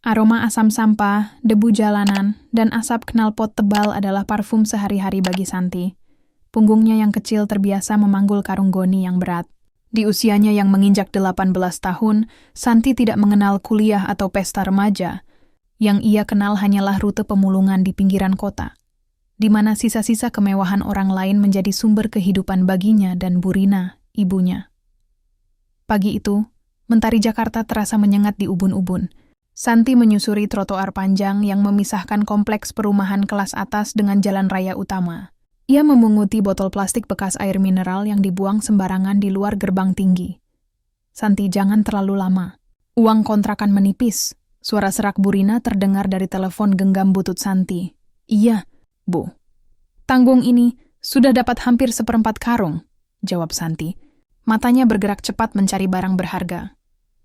Aroma asam sampah, debu jalanan, dan asap knalpot tebal adalah parfum sehari-hari bagi Santi. Punggungnya yang kecil terbiasa memanggul karung goni yang berat. Di usianya yang menginjak 18 tahun, Santi tidak mengenal kuliah atau pesta remaja. Yang ia kenal hanyalah rute pemulungan di pinggiran kota, di mana sisa-sisa kemewahan orang lain menjadi sumber kehidupan baginya dan Burina, ibunya. Pagi itu, mentari Jakarta terasa menyengat di ubun-ubun. Santi menyusuri trotoar panjang yang memisahkan kompleks perumahan kelas atas dengan jalan raya utama. Ia memunguti botol plastik bekas air mineral yang dibuang sembarangan di luar gerbang tinggi. Santi, jangan terlalu lama. Uang kontrakan menipis. Suara serak Burina terdengar dari telepon genggam butut Santi. Iya, Bu. Tanggung ini sudah dapat hampir 1/4 karung, jawab Santi. Matanya bergerak cepat mencari barang berharga.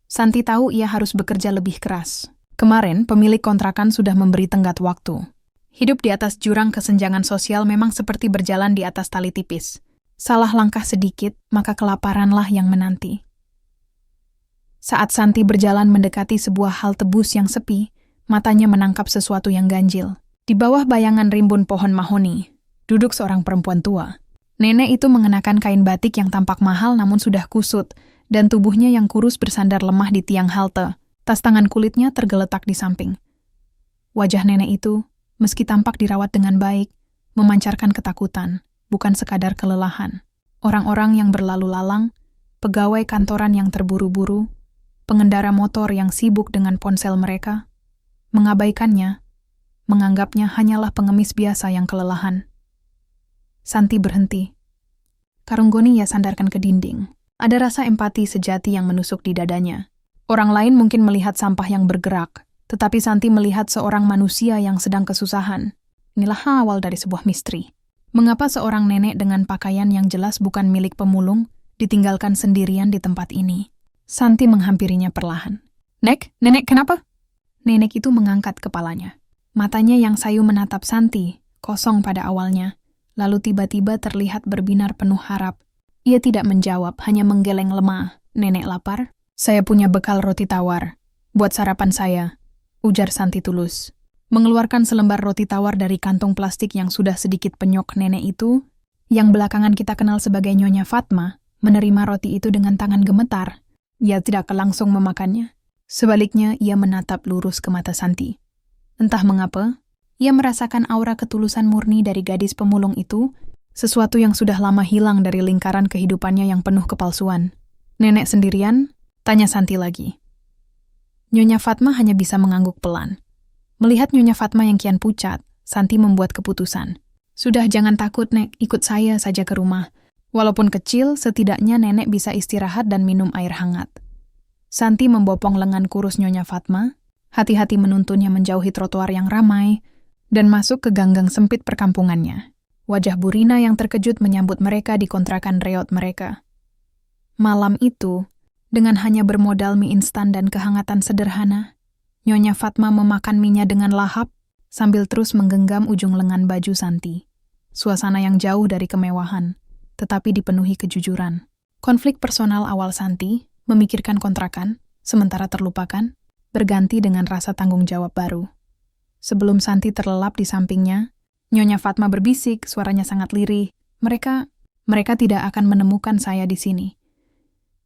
Santi tahu ia harus bekerja lebih keras. Kemarin, pemilik kontrakan sudah memberi tenggat waktu. Hidup di atas jurang kesenjangan sosial memang seperti berjalan di atas tali tipis. Salah langkah sedikit, maka kelaparanlah yang menanti. Saat Santi berjalan mendekati sebuah halte bus yang sepi, matanya menangkap sesuatu yang ganjil. Di bawah bayangan rimbun pohon mahoni, duduk seorang perempuan tua. Nenek itu mengenakan kain batik yang tampak mahal namun sudah kusut, dan tubuhnya yang kurus bersandar lemah di tiang halte. Tas tangan kulitnya tergeletak di samping. Wajah nenek itu, meski tampak dirawat dengan baik, memancarkan ketakutan, bukan sekadar kelelahan. Orang-orang yang berlalu lalang, pegawai kantoran yang terburu-buru, pengendara motor yang sibuk dengan ponsel mereka, mengabaikannya, menganggapnya hanyalah pengemis biasa yang kelelahan. Santi berhenti. Karung goni ia sandarkan ke dinding. Ada rasa empati sejati yang menusuk di dadanya. Orang lain mungkin melihat sampah yang bergerak, tetapi Santi melihat seorang manusia yang sedang kesusahan. Inilah awal dari sebuah misteri. Mengapa seorang nenek dengan pakaian yang jelas bukan milik pemulung ditinggalkan sendirian di tempat ini? Santi menghampirinya perlahan. Nenek kenapa? Nenek itu mengangkat kepalanya. Matanya yang sayu menatap Santi, kosong pada awalnya, lalu tiba-tiba terlihat berbinar penuh harap. Ia tidak menjawab, hanya menggeleng lemah. Nenek lapar? Saya punya bekal roti tawar. Buat sarapan saya, ujar Santi tulus. Mengeluarkan selembar roti tawar dari kantong plastik yang sudah sedikit penyok, nenek itu, yang belakangan kita kenal sebagai Nyonya Fatma, menerima roti itu dengan tangan gemetar. Ia tidak langsung memakannya. Sebaliknya, ia menatap lurus ke mata Santi. Entah mengapa, ia merasakan aura ketulusan murni dari gadis pemulung itu, sesuatu yang sudah lama hilang dari lingkaran kehidupannya yang penuh kepalsuan. Nenek sendirian? Tanya Santi lagi. Nyonya Fatma hanya bisa mengangguk pelan. Melihat Nyonya Fatma yang kian pucat, Santi membuat keputusan. Sudah, jangan takut, Nek, ikut saya saja ke rumah. Walaupun kecil, setidaknya nenek bisa istirahat dan minum air hangat. Santi membopong lengan kurus Nyonya Fatma, hati-hati menuntunnya menjauhi trotoar yang ramai, dan masuk ke ganggang sempit perkampungannya. Wajah Burina yang terkejut menyambut mereka di kontrakan reot mereka. Malam itu, dengan hanya bermodal mie instan dan kehangatan sederhana, Nyonya Fatma memakan mie-nya dengan lahap, sambil terus menggenggam ujung lengan baju Santi. Suasana yang jauh dari kemewahan, tetapi dipenuhi kejujuran. Konflik personal awal Santi, memikirkan kontrakan, sementara terlupakan, berganti dengan rasa tanggung jawab baru. Sebelum Santi terlelap di sampingnya, Nyonya Fatma berbisik, suaranya sangat lirih. Mereka tidak akan menemukan saya di sini.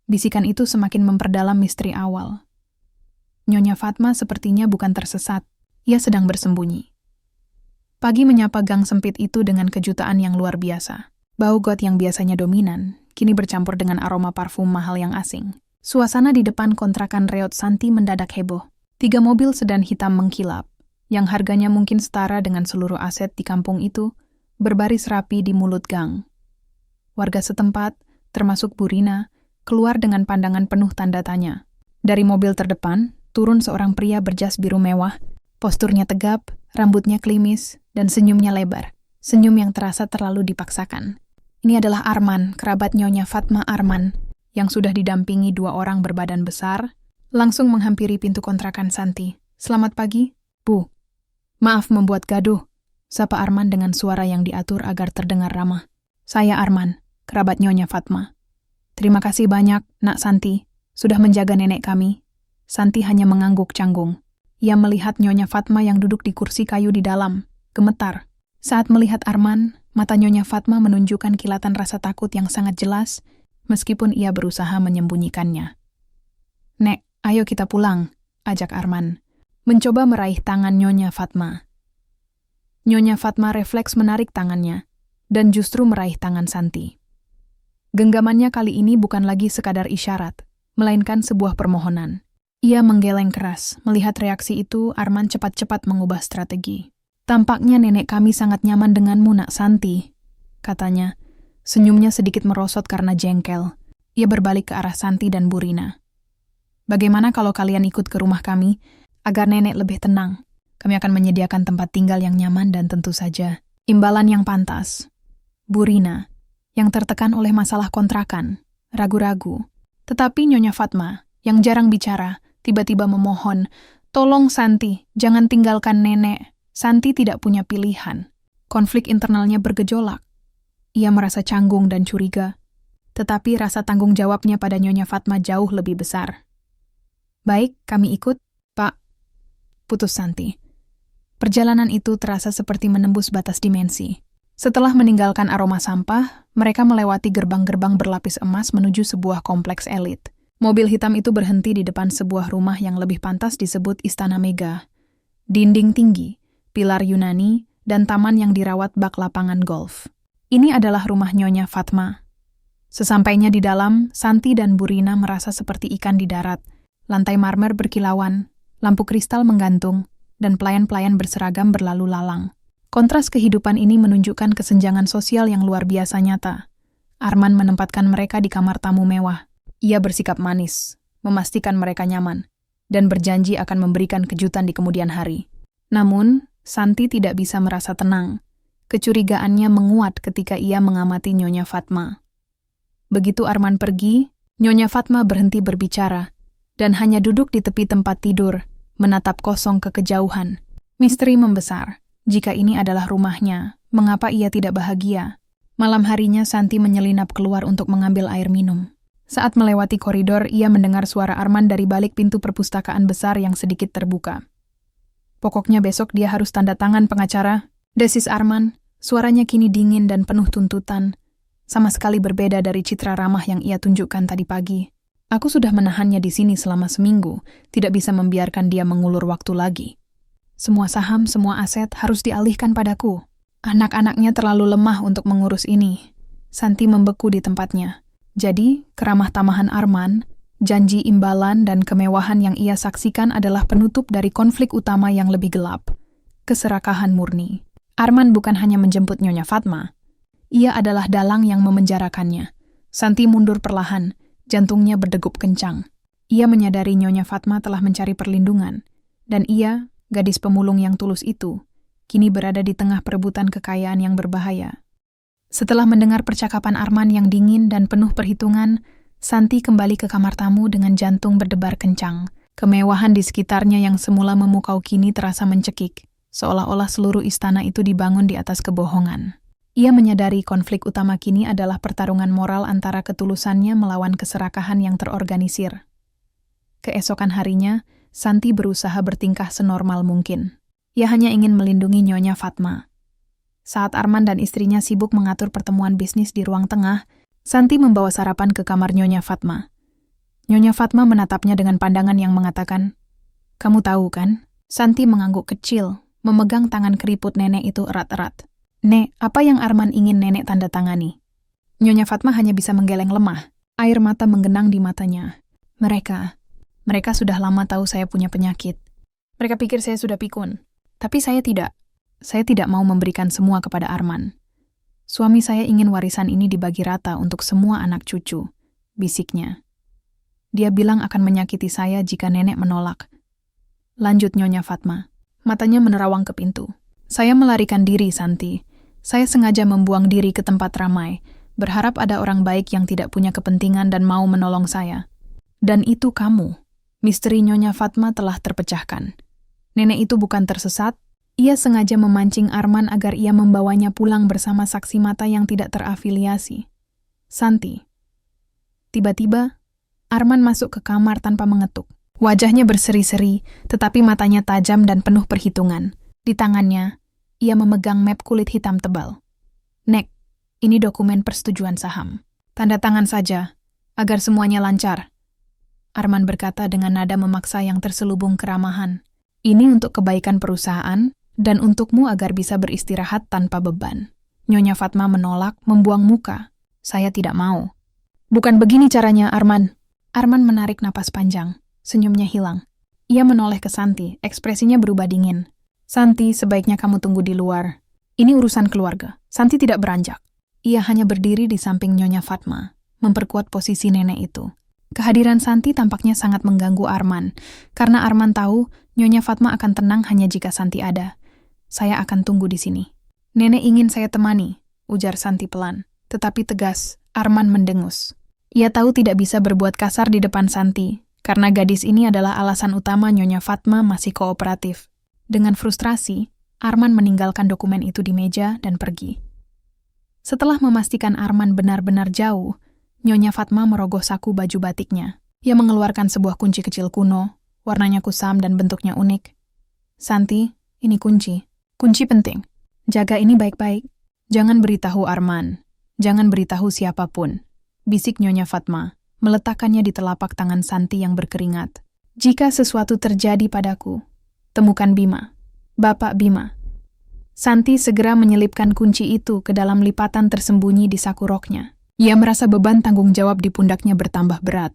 Bisikan itu semakin memperdalam misteri awal. Nyonya Fatma sepertinya bukan tersesat. Ia sedang bersembunyi. Pagi menyapa gang sempit itu dengan kejutaan yang luar biasa. Bau got yang biasanya dominan, kini bercampur dengan aroma parfum mahal yang asing. Suasana di depan kontrakan reot Santi mendadak heboh. 3 mobil sedan hitam mengkilap, yang harganya mungkin setara dengan seluruh aset di kampung itu, berbaris rapi di mulut gang. Warga setempat, termasuk Burina, keluar dengan pandangan penuh tanda tanya. Dari mobil terdepan, turun seorang pria berjas biru mewah, posturnya tegap, rambutnya klimis, dan senyumnya lebar. Senyum yang terasa terlalu dipaksakan. Ini adalah Arman, kerabat Nyonya Fatma Arman, yang sudah didampingi 2 orang berbadan besar, langsung menghampiri pintu kontrakan Santi. Selamat pagi, Bu. Maaf membuat gaduh, sapa Arman dengan suara yang diatur agar terdengar ramah. Saya Arman, kerabat Nyonya Fatma. Terima kasih banyak, Nak Santi, sudah menjaga nenek kami. Santi hanya mengangguk canggung. Ia melihat Nyonya Fatma yang duduk di kursi kayu di dalam, gemetar. Saat melihat Arman, mata Nyonya Fatma menunjukkan kilatan rasa takut yang sangat jelas, meskipun ia berusaha menyembunyikannya. "Nek, ayo kita pulang," ajak Arman, mencoba meraih tangan Nyonya Fatma. Nyonya Fatma refleks menarik tangannya, dan justru meraih tangan Santi. Genggamannya kali ini bukan lagi sekadar isyarat, melainkan sebuah permohonan. Ia menggeleng keras. Melihat reaksi itu, Arman cepat-cepat mengubah strategi. "Tampaknya nenek kami sangat nyaman denganmu, Nak Santi," katanya. Senyumnya sedikit merosot karena jengkel. Ia berbalik ke arah Santi dan Bu Rina. "Bagaimana kalau kalian ikut ke rumah kami, agar nenek lebih tenang? Kami akan menyediakan tempat tinggal yang nyaman dan tentu saja imbalan yang pantas." Bu Rina, yang tertekan oleh masalah kontrakan, ragu-ragu. Tetapi Nyonya Fatma, yang jarang bicara, tiba-tiba memohon, "Tolong Santi, jangan tinggalkan nenek. Santi tidak punya pilihan." Konflik internalnya bergejolak. Ia merasa canggung dan curiga. Tetapi rasa tanggung jawabnya pada Nyonya Fatma jauh lebih besar. "Baik, kami ikut, Pak," putus Santi. Perjalanan itu terasa seperti menembus batas dimensi. Setelah meninggalkan aroma sampah, mereka melewati gerbang-gerbang berlapis emas menuju sebuah kompleks elit. Mobil hitam itu berhenti di depan sebuah rumah yang lebih pantas disebut Istana Mega. Dinding tinggi, pilar Yunani, dan taman yang dirawat bak lapangan golf. Ini adalah rumah Nyonya Fatma. Sesampainya di dalam, Santi dan Bu Rina merasa seperti ikan di darat. Lantai marmer berkilauan, lampu kristal menggantung, dan pelayan-pelayan berseragam berlalu lalang. Kontras kehidupan ini menunjukkan kesenjangan sosial yang luar biasa nyata. Arman menempatkan mereka di kamar tamu mewah. Ia bersikap manis, memastikan mereka nyaman, dan berjanji akan memberikan kejutan di kemudian hari. Namun, Santi tidak bisa merasa tenang. Kecurigaannya menguat ketika ia mengamati Nyonya Fatma. Begitu Arman pergi, Nyonya Fatma berhenti berbicara, dan hanya duduk di tepi tempat tidur, menatap kosong ke kejauhan. Misteri membesar. Jika ini adalah rumahnya, mengapa ia tidak bahagia? Malam harinya Santi menyelinap keluar untuk mengambil air minum. Saat melewati koridor, ia mendengar suara Arman dari balik pintu perpustakaan besar yang sedikit terbuka. "Pokoknya besok dia harus tanda tangan pengacara," desis Arman. Suaranya kini dingin dan penuh tuntutan, sama sekali berbeda dari citra ramah yang ia tunjukkan tadi pagi. "Aku sudah menahannya di sini selama seminggu, tidak bisa membiarkan dia mengulur waktu lagi. Semua saham, semua aset harus dialihkan padaku. Anak-anaknya terlalu lemah untuk mengurus ini." Santi membeku di tempatnya. Jadi, keramah tamahan Arman, janji imbalan dan kemewahan yang ia saksikan adalah penutup dari konflik utama yang lebih gelap. Keserakahan murni. Arman bukan hanya menjemput Nyonya Fatma. Ia adalah dalang yang memenjarakannya. Santi mundur perlahan, jantungnya berdegup kencang. Ia menyadari Nyonya Fatma telah mencari perlindungan, dan ia, gadis pemulung yang tulus itu, kini berada di tengah perebutan kekayaan yang berbahaya. Setelah mendengar percakapan Arman yang dingin dan penuh perhitungan, Santi kembali ke kamar tamu dengan jantung berdebar kencang. Kemewahan di sekitarnya yang semula memukau kini terasa mencekik, seolah-olah seluruh istana itu dibangun di atas kebohongan. Ia menyadari konflik utama kini adalah pertarungan moral antara ketulusannya melawan keserakahan yang terorganisir. Keesokan harinya, Santi berusaha bertingkah senormal mungkin. Ia hanya ingin melindungi Nyonya Fatma. Saat Arman dan istrinya sibuk mengatur pertemuan bisnis di ruang tengah, Santi membawa sarapan ke kamar Nyonya Fatma. Nyonya Fatma menatapnya dengan pandangan yang mengatakan, "Kamu tahu kan?" Santi mengangguk kecil, memegang tangan keriput nenek itu erat-erat. "Nek, apa yang Arman ingin nenek tanda tangani?" Nyonya Fatma hanya bisa menggeleng lemah. Air mata menggenang di matanya. Mereka sudah lama tahu saya punya penyakit. Mereka pikir saya sudah pikun. Tapi saya tidak. Saya tidak mau memberikan semua kepada Arman. Suami saya ingin warisan ini dibagi rata untuk semua anak cucu, bisiknya. Dia bilang akan menyakiti saya jika nenek menolak. Lanjut Nyonya Fatma. Matanya menerawang ke pintu. "Saya melarikan diri, Santi. Saya sengaja membuang diri ke tempat ramai, berharap ada orang baik yang tidak punya kepentingan dan mau menolong saya. Dan itu kamu." Misteri Nyonya Fatma telah terpecahkan. Nenek itu bukan tersesat. Ia sengaja memancing Arman agar ia membawanya pulang bersama saksi mata yang tidak terafiliasi. Santi. Tiba-tiba, Arman masuk ke kamar tanpa mengetuk. Wajahnya berseri-seri, tetapi matanya tajam dan penuh perhitungan. Di tangannya, ia memegang map kulit hitam tebal. "Nek, ini dokumen persetujuan saham. Tanda tangan saja, agar semuanya lancar." Arman berkata dengan nada memaksa yang terselubung keramahan. "Ini untuk kebaikan perusahaan dan untukmu agar bisa beristirahat tanpa beban." Nyonya Fatma menolak, membuang muka. "Saya tidak mau." "Bukan begini caranya, Arman." Arman menarik napas panjang. Senyumnya hilang. Ia menoleh ke Santi, ekspresinya berubah dingin. "Santi, sebaiknya kamu tunggu di luar. Ini urusan keluarga." Santi tidak beranjak. Ia hanya berdiri di samping Nyonya Fatma, memperkuat posisi nenek itu. Kehadiran Santi tampaknya sangat mengganggu Arman, karena Arman tahu Nyonya Fatma akan tenang hanya jika Santi ada. "Saya akan tunggu di sini." "Nenek ingin saya temani," ujar Santi pelan. Tetapi tegas, Arman mendengus. Ia tahu tidak bisa berbuat kasar di depan Santi, karena gadis ini adalah alasan utama Nyonya Fatma masih kooperatif. Dengan frustrasi, Arman meninggalkan dokumen itu di meja dan pergi. Setelah memastikan Arman benar-benar jauh, Nyonya Fatma merogoh saku baju batiknya. Ia mengeluarkan sebuah kunci kecil kuno, warnanya kusam dan bentuknya unik. "Santi, ini kunci. Kunci penting. Jaga ini baik-baik. Jangan beritahu Arman. Jangan beritahu siapapun," bisik Nyonya Fatma, meletakkannya di telapak tangan Santi yang berkeringat. "Jika sesuatu terjadi padaku, temukan Bima. Bapak Bima." Santi segera menyelipkan kunci itu ke dalam lipatan tersembunyi di saku roknya. Ia merasa beban tanggung jawab di pundaknya bertambah berat.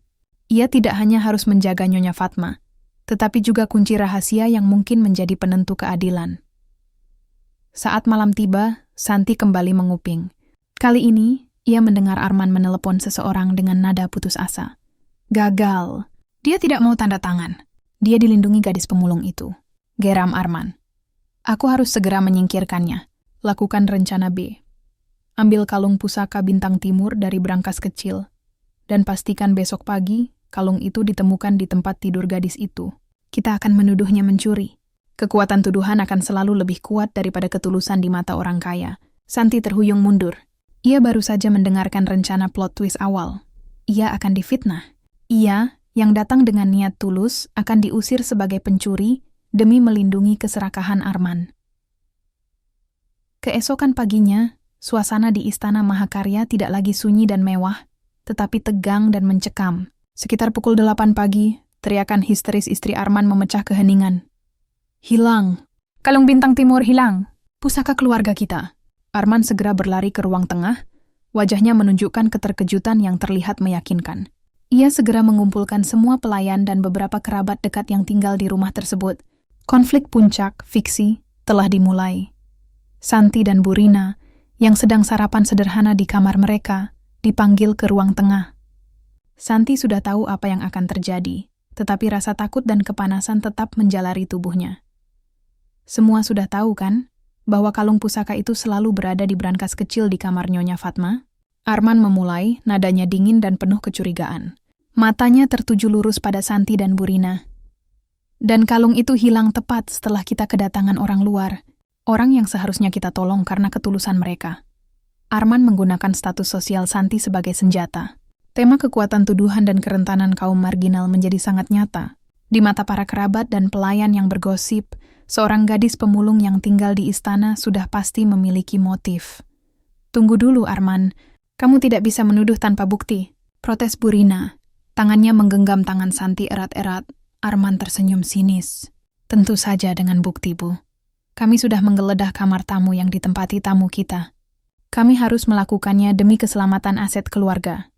Ia tidak hanya harus menjaga Nyonya Fatma, tetapi juga kunci rahasia yang mungkin menjadi penentu keadilan. Saat malam tiba, Santi kembali menguping. Kali ini, ia mendengar Arman menelepon seseorang dengan nada putus asa. Gagal. Dia tidak mau tanda tangan. Dia dilindungi gadis pemulung itu. Geram Arman. "Aku harus segera menyingkirkannya. Lakukan rencana B. Ambil kalung pusaka bintang timur dari brankas kecil, dan pastikan besok pagi kalung itu ditemukan di tempat tidur gadis itu. Kita akan menuduhnya mencuri. Kekuatan tuduhan akan selalu lebih kuat daripada ketulusan di mata orang kaya." Santi terhuyung mundur. Ia baru saja mendengarkan rencana plot twist awal. Ia akan difitnah. Ia, yang datang dengan niat tulus, akan diusir sebagai pencuri demi melindungi keserakahan Arman. Keesokan paginya, suasana di Istana Mahakarya tidak lagi sunyi dan mewah, tetapi tegang dan mencekam. Sekitar pukul 8 pagi, teriakan histeris istri Arman memecah keheningan. "Hilang! Kalung bintang timur hilang! Pusaka keluarga kita!" Arman segera berlari ke ruang tengah, wajahnya menunjukkan keterkejutan yang terlihat meyakinkan. Ia segera mengumpulkan semua pelayan dan beberapa kerabat dekat yang tinggal di rumah tersebut. Konflik puncak, fiksi, telah dimulai. Santi dan Burina, yang sedang sarapan sederhana di kamar mereka, dipanggil ke ruang tengah. Santi sudah tahu apa yang akan terjadi, tetapi rasa takut dan kepanasan tetap menjalari tubuhnya. Semua sudah tahu kan, bahwa kalung pusaka itu selalu berada di brankas kecil di kamar Nyonya Fatma? Arman memulai, nadanya dingin dan penuh kecurigaan. Matanya tertuju lurus pada Santi dan Burina. "Dan kalung itu hilang tepat setelah kita kedatangan orang luar, orang yang seharusnya kita tolong karena ketulusan mereka." Arman menggunakan status sosial Santi sebagai senjata. Tema kekuatan tuduhan dan kerentanan kaum marginal menjadi sangat nyata. Di mata para kerabat dan pelayan yang bergosip, seorang gadis pemulung yang tinggal di istana sudah pasti memiliki motif. "Tunggu dulu, Arman. Kamu tidak bisa menuduh tanpa bukti," protes Burina. Tangannya menggenggam tangan Santi erat-erat. Arman tersenyum sinis. "Tentu saja dengan bukti, Bu. Kami sudah menggeledah kamar tamu yang ditempati tamu kita. Kami harus melakukannya demi keselamatan aset keluarga."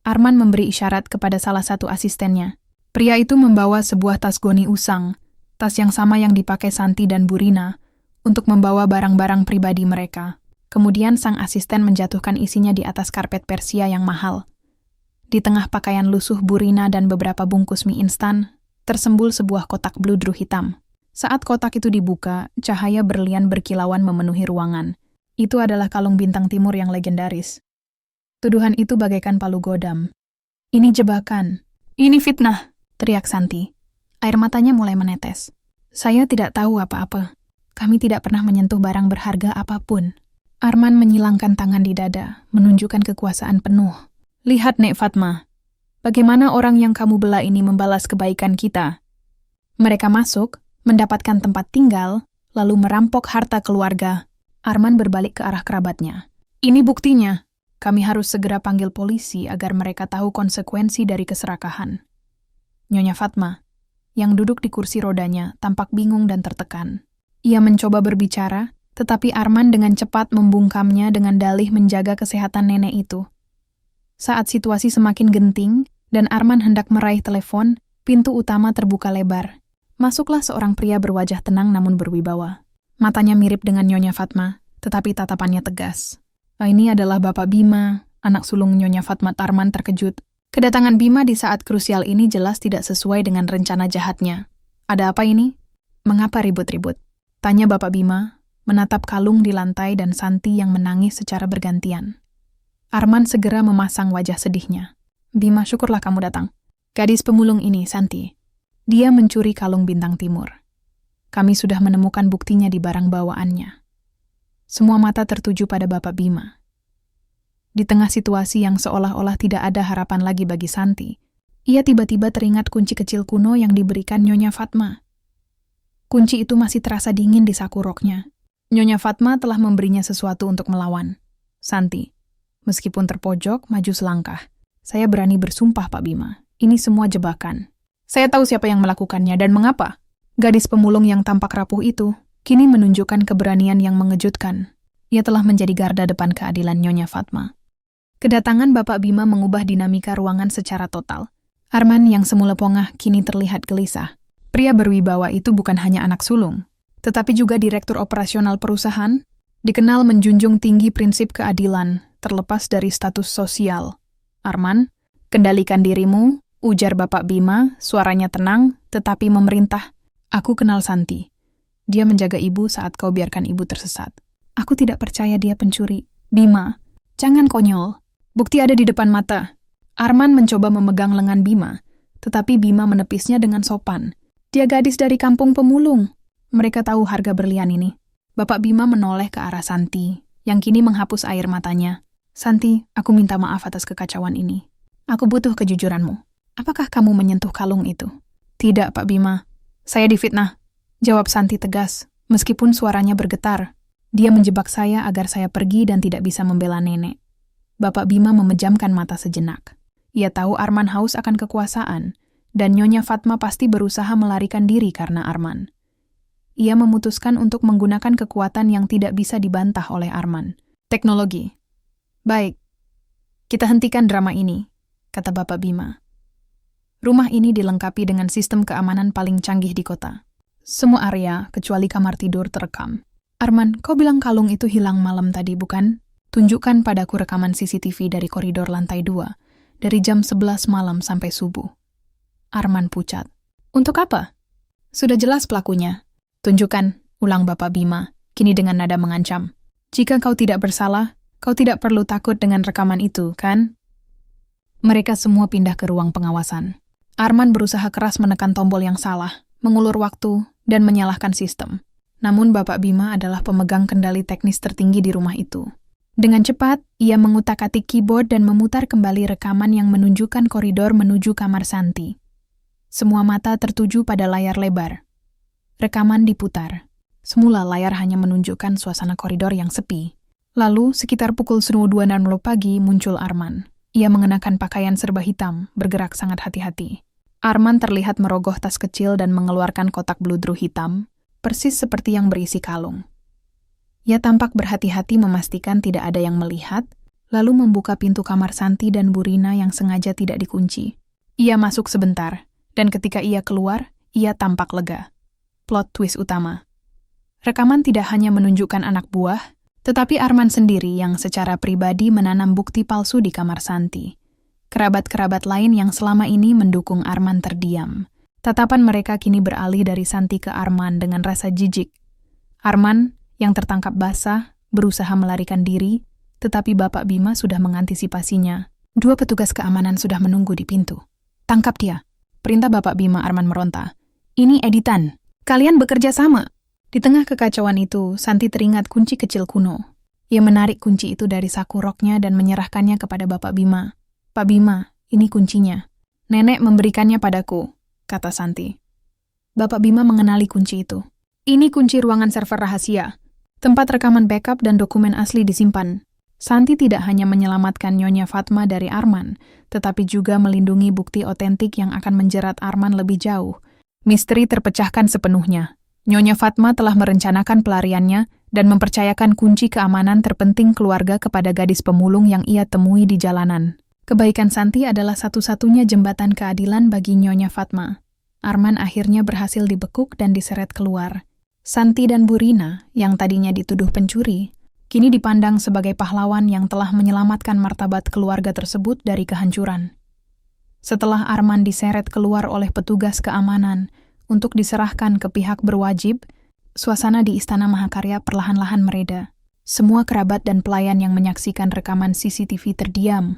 Arman memberi isyarat kepada salah satu asistennya. Pria itu membawa sebuah tas goni usang, tas yang sama yang dipakai Santi dan Burina, untuk membawa barang-barang pribadi mereka. Kemudian sang asisten menjatuhkan isinya di atas karpet Persia yang mahal. Di tengah pakaian lusuh Burina dan beberapa bungkus mie instan, tersembul sebuah kotak bludru hitam. Saat kotak itu dibuka, cahaya berlian berkilauan memenuhi ruangan. Itu adalah kalung bintang timur yang legendaris. Tuduhan itu bagaikan palu godam. "Ini jebakan. Ini fitnah," teriak Santi. Air matanya mulai menetes. "Saya tidak tahu apa-apa. Kami tidak pernah menyentuh barang berharga apapun." Arman menyilangkan tangan di dada, menunjukkan kekuasaan penuh. "Lihat, Nek Fatma. Bagaimana orang yang kamu bela ini membalas kebaikan kita? Mereka masuk, mendapatkan tempat tinggal, lalu merampok harta keluarga. Arman berbalik ke arah kerabatnya. Ini buktinya. Kami harus segera panggil polisi agar mereka tahu konsekuensi dari keserakahan. Nyonya Fatma, yang duduk di kursi rodanya, tampak bingung dan tertekan. Ia mencoba berbicara, tetapi Arman dengan cepat membungkamnya dengan dalih menjaga kesehatan nenek itu. Saat situasi semakin genting, dan Arman hendak meraih telepon, pintu utama terbuka lebar. Masuklah seorang pria berwajah tenang namun berwibawa. Matanya mirip dengan Nyonya Fatma, tetapi tatapannya tegas. Ini adalah Bapak Bima, anak sulung Nyonya Fatma. Arman terkejut. Kedatangan Bima di saat krusial ini jelas tidak sesuai dengan rencana jahatnya. Ada apa ini? Mengapa ribut-ribut? Tanya Bapak Bima, menatap kalung di lantai dan Santi yang menangis secara bergantian. Arman segera memasang wajah sedihnya. Bima, syukurlah kamu datang. Gadis pemulung ini, Santi. Dia mencuri kalung bintang timur. Kami sudah menemukan buktinya di barang bawaannya. Semua mata tertuju pada Bapak Bima. Di tengah situasi yang seolah-olah tidak ada harapan lagi bagi Santi, ia tiba-tiba teringat kunci kecil kuno yang diberikan Nyonya Fatma. Kunci itu masih terasa dingin di saku roknya. Nyonya Fatma telah memberinya sesuatu untuk melawan. Santi, meskipun terpojok, maju selangkah. Saya berani bersumpah, Pak Bima. Ini semua jebakan. Saya tahu siapa yang melakukannya dan mengapa. Gadis pemulung yang tampak rapuh itu kini menunjukkan keberanian yang mengejutkan. Ia telah menjadi garda depan keadilan Nyonya Fatma. Kedatangan Bapak Bima mengubah dinamika ruangan secara total. Arman yang semula pongah kini terlihat gelisah. Pria berwibawa itu bukan hanya anak sulung, tetapi juga direktur operasional perusahaan, dikenal menjunjung tinggi prinsip keadilan, terlepas dari status sosial. Arman, kendalikan dirimu, ujar Bapak Bima, suaranya tenang, tetapi memerintah. Aku kenal Santi. Dia menjaga ibu saat kau biarkan ibu tersesat. Aku tidak percaya dia pencuri. Bima, jangan konyol. Bukti ada di depan mata. Arman mencoba memegang lengan Bima, tetapi Bima menepisnya dengan sopan. Dia gadis dari kampung pemulung. Mereka tahu harga berlian ini. Bapak Bima menoleh ke arah Santi, yang kini menghapus air matanya. Santi, aku minta maaf atas kekacauan ini. Aku butuh kejujuranmu. Apakah kamu menyentuh kalung itu? Tidak, Pak Bima. Saya difitnah. Jawab Santi tegas, meskipun suaranya bergetar. Dia menjebak saya agar saya pergi dan tidak bisa membela nenek. Bapak Bima memejamkan mata sejenak. Ia tahu Arman haus akan kekuasaan, dan Nyonya Fatma pasti berusaha melarikan diri karena Arman. Ia memutuskan untuk menggunakan kekuatan yang tidak bisa dibantah oleh Arman. Teknologi. Baik, kita hentikan drama ini, kata Bapak Bima. Rumah ini dilengkapi dengan sistem keamanan paling canggih di kota. Semua area, kecuali kamar tidur, terekam. Arman, kau bilang kalung itu hilang malam tadi, bukan? Tunjukkan padaku rekaman CCTV dari koridor lantai 2, dari jam 11 malam sampai subuh. Arman pucat. Untuk apa? Sudah jelas pelakunya. Tunjukkan, ulang Bapak Bima, kini dengan nada mengancam. Jika kau tidak bersalah, kau tidak perlu takut dengan rekaman itu, kan? Mereka semua pindah ke ruang pengawasan. Arman berusaha keras menekan tombol yang salah, mengulur waktu, dan menyalahkan sistem. Namun Bapak Bima adalah pemegang kendali teknis tertinggi di rumah itu. Dengan cepat, ia mengutak-atik keyboard dan memutar kembali rekaman yang menunjukkan koridor menuju kamar Santi. Semua mata tertuju pada layar lebar. Rekaman diputar. Semula layar hanya menunjukkan suasana koridor yang sepi. Lalu, sekitar pukul 2.00 pagi muncul Arman. Ia mengenakan pakaian serba hitam, bergerak sangat hati-hati. Arman terlihat merogoh tas kecil dan mengeluarkan kotak bludru hitam, persis seperti yang berisi kalung. Ia tampak berhati-hati memastikan tidak ada yang melihat, lalu membuka pintu kamar Santi dan Burina yang sengaja tidak dikunci. Ia masuk sebentar, dan ketika ia keluar, ia tampak lega. Plot twist utama. Rekaman tidak hanya menunjukkan anak buah, tetapi Arman sendiri yang secara pribadi menanam bukti palsu di kamar Santi. Kerabat-kerabat lain yang selama ini mendukung Arman terdiam. Tatapan mereka kini beralih dari Santi ke Arman dengan rasa jijik. Arman, yang tertangkap basah, berusaha melarikan diri, tetapi Bapak Bima sudah mengantisipasinya. 2 petugas keamanan sudah menunggu di pintu. Tangkap dia. Perintah Bapak Bima. Arman meronta. Ini editan. Kalian bekerja sama. Di tengah kekacauan itu, Santi teringat kunci kecil kuno. Ia menarik kunci itu dari saku roknya dan menyerahkannya kepada Bapak Bima. Pak Bima, ini kuncinya. Nenek memberikannya padaku, kata Santi. Bapak Bima mengenali kunci itu. Ini kunci ruangan server rahasia, tempat rekaman backup dan dokumen asli disimpan. Santi tidak hanya menyelamatkan Nyonya Fatma dari Arman, tetapi juga melindungi bukti otentik yang akan menjerat Arman lebih jauh. Misteri terpecahkan sepenuhnya. Nyonya Fatma telah merencanakan pelariannya dan mempercayakan kunci keamanan terpenting keluarga kepada gadis pemulung yang ia temui di jalanan. Kebaikan Santi adalah satu-satunya jembatan keadilan bagi Nyonya Fatma. Arman akhirnya berhasil dibekuk dan diseret keluar. Santi dan Burina, yang tadinya dituduh pencuri, kini dipandang sebagai pahlawan yang telah menyelamatkan martabat keluarga tersebut dari kehancuran. Setelah Arman diseret keluar oleh petugas keamanan untuk diserahkan ke pihak berwajib, suasana di Istana Mahakarya perlahan-lahan mereda. Semua kerabat dan pelayan yang menyaksikan rekaman CCTV terdiam,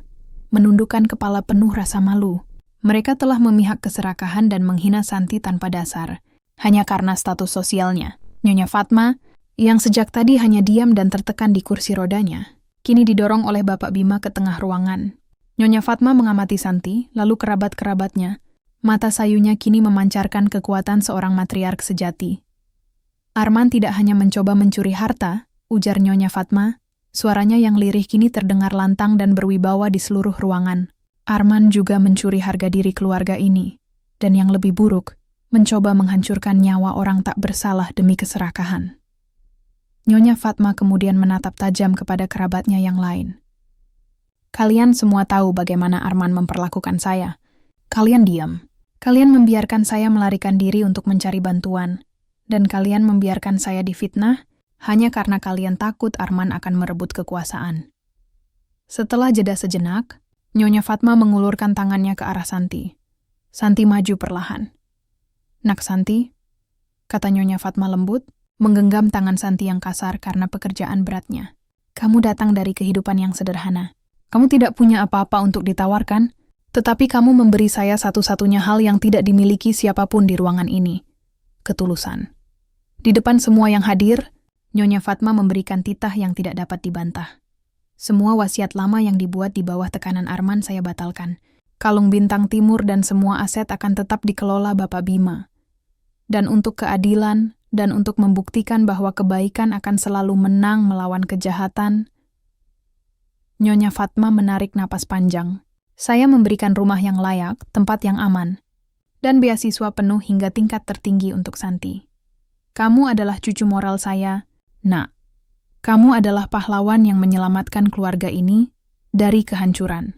menundukkan kepala penuh rasa malu. Mereka telah memihak keserakahan dan menghina Santi tanpa dasar, hanya karena status sosialnya. Nyonya Fatma, yang sejak tadi hanya diam dan tertekan di kursi rodanya, kini didorong oleh Bapak Bima ke tengah ruangan. Nyonya Fatma mengamati Santi, lalu kerabat-kerabatnya. Mata sayunya kini memancarkan kekuatan seorang matriark sejati. Arman tidak hanya mencoba mencuri harta, ujar Nyonya Fatma. Suaranya yang lirih kini terdengar lantang dan berwibawa di seluruh ruangan. Arman juga mencuri harga diri keluarga ini. Dan yang lebih buruk, mencoba menghancurkan nyawa orang tak bersalah demi keserakahan. Nyonya Fatma kemudian menatap tajam kepada kerabatnya yang lain. Kalian semua tahu bagaimana Arman memperlakukan saya. Kalian diam. Kalian membiarkan saya melarikan diri untuk mencari bantuan. Dan kalian membiarkan saya difitnah hanya karena kalian takut Arman akan merebut kekuasaan. Setelah jeda sejenak, Nyonya Fatma mengulurkan tangannya ke arah Santi. Santi maju perlahan. Nak Santi, kata Nyonya Fatma lembut, menggenggam tangan Santi yang kasar karena pekerjaan beratnya. Kamu datang dari kehidupan yang sederhana. Kamu tidak punya apa-apa untuk ditawarkan, tetapi kamu memberi saya satu-satunya hal yang tidak dimiliki siapapun di ruangan ini. Ketulusan. Di depan semua yang hadir, Nyonya Fatma memberikan titah yang tidak dapat dibantah. Semua wasiat lama yang dibuat di bawah tekanan Arman saya batalkan. Kalung bintang timur dan semua aset akan tetap dikelola Bapak Bima. Dan untuk keadilan, dan untuk membuktikan bahwa kebaikan akan selalu menang melawan kejahatan, Nyonya Fatma menarik napas panjang. Saya memberikan rumah yang layak, tempat yang aman, dan beasiswa penuh hingga tingkat tertinggi untuk Santi. Kamu adalah cucu moral saya, Nak. Kamu adalah pahlawan yang menyelamatkan keluarga ini dari kehancuran.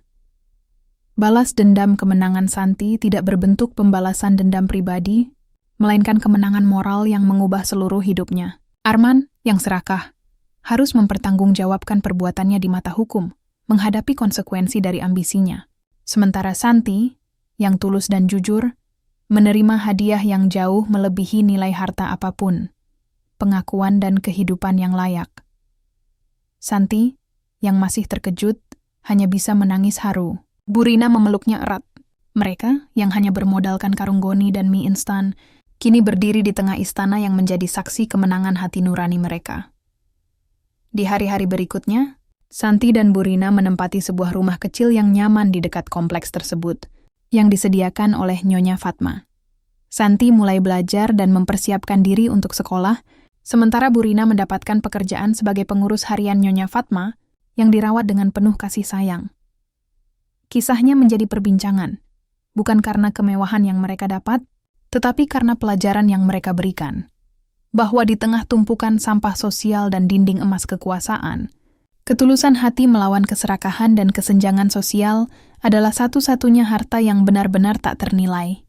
Balas dendam kemenangan Santi tidak berbentuk pembalasan dendam pribadi, melainkan kemenangan moral yang mengubah seluruh hidupnya. Arman, yang serakah, harus mempertanggungjawabkan perbuatannya di mata hukum, menghadapi konsekuensi dari ambisinya. Sementara Santi, yang tulus dan jujur, menerima hadiah yang jauh melebihi nilai harta apapun, pengakuan dan kehidupan yang layak. Santi, yang masih terkejut, hanya bisa menangis haru. Burina memeluknya erat. Mereka, yang hanya bermodalkan karung goni dan mie instan, kini berdiri di tengah istana yang menjadi saksi kemenangan hati nurani mereka. Di hari-hari berikutnya, Santi dan Burina menempati sebuah rumah kecil yang nyaman di dekat kompleks tersebut, yang disediakan oleh Nyonya Fatma. Santi mulai belajar dan mempersiapkan diri untuk sekolah, sementara Burina mendapatkan pekerjaan sebagai pengurus harian Nyonya Fatma yang dirawat dengan penuh kasih sayang. Kisahnya menjadi perbincangan, bukan karena kemewahan yang mereka dapat, tetapi karena pelajaran yang mereka berikan. Bahwa di tengah tumpukan sampah sosial dan dinding emas kekuasaan, ketulusan hati melawan keserakahan dan kesenjangan sosial adalah satu-satunya harta yang benar-benar tak ternilai.